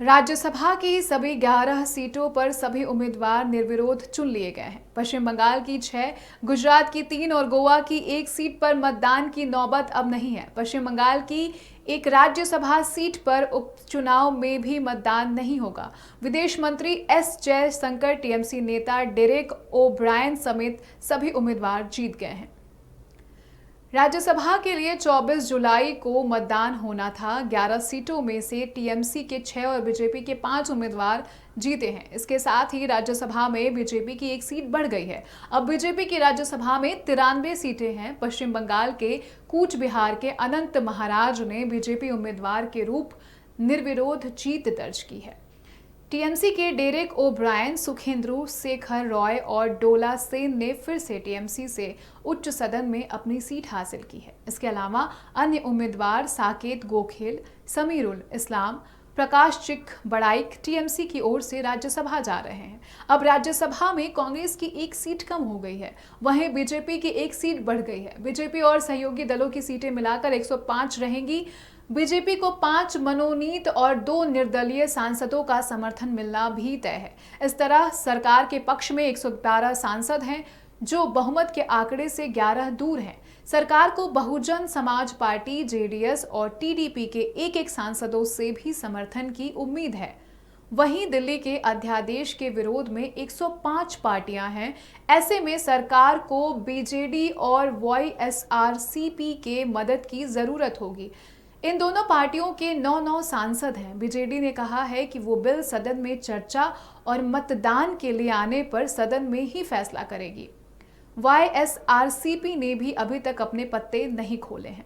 राज्यसभा की सभी 11 सीटों पर सभी उम्मीदवार निर्विरोध चुन लिए गए हैं। पश्चिम बंगाल की 6, गुजरात की 3 और गोवा की 1 सीट पर मतदान की नौबत अब नहीं है। पश्चिम बंगाल की एक राज्यसभा सीट पर उपचुनाव में भी मतदान नहीं होगा। विदेश मंत्री एस जयशंकर, टीएमसी नेता डेरेक ओब्रायन समेत सभी उम्मीदवार जीत गए हैं। राज्यसभा के लिए 24 जुलाई को मतदान होना था। 11 सीटों में से टीएमसी के 6 और बीजेपी के 5 उम्मीदवार जीते हैं। इसके साथ ही राज्यसभा में बीजेपी की 1 सीट बढ़ गई है। अब बीजेपी की राज्यसभा में 93 सीटें हैं। पश्चिम बंगाल के कूच बिहार के अनंत महाराज ने बीजेपी उम्मीदवार के रूप निर्विरोध जीत दर्ज की है। टीएमसी के डेरेक ओब्रायन, सुखेंदु शेखर रॉय और डोला सेन ने फिर से टीएमसी से उच्च सदन में अपनी सीट हासिल की है। इसके अलावा अन्य उम्मीदवार साकेत गोखेल, समीरुल इस्लाम, प्रकाश चिक बड़ाइक टीएमसी की ओर से राज्यसभा जा रहे हैं। अब राज्यसभा में कांग्रेस की 1 सीट कम हो गई है, वहीं बीजेपी की 1 सीट बढ़ गई है। बीजेपी और सहयोगी दलों की सीटें मिलाकर 105 रहेंगी। बीजेपी को 5 मनोनीत और 2 निर्दलीय सांसदों का समर्थन मिलना भी तय है। इस तरह सरकार के पक्ष में 112 सांसद हैं, जो बहुमत के आंकड़े से 11 दूर हैं। सरकार को बहुजन समाज पार्टी, जेडीएस और टीडीपी के 1-1 सांसदों से भी समर्थन की उम्मीद है। वहीं दिल्ली के अध्यादेश के विरोध में 105 पार्टियां हैं। ऐसे में सरकार को बीजेडी और वाईएसआरसीपी के मदद की जरूरत होगी। इन दोनों पार्टियों के 9 सांसद हैं। बीजेडी ने कहा है कि वो बिल सदन में चर्चा और मतदान के लिए आने पर सदन में ही फैसला करेगी। वाईएसआरसीपी ने भी अभी तक अपने पत्ते नहीं खोले हैं।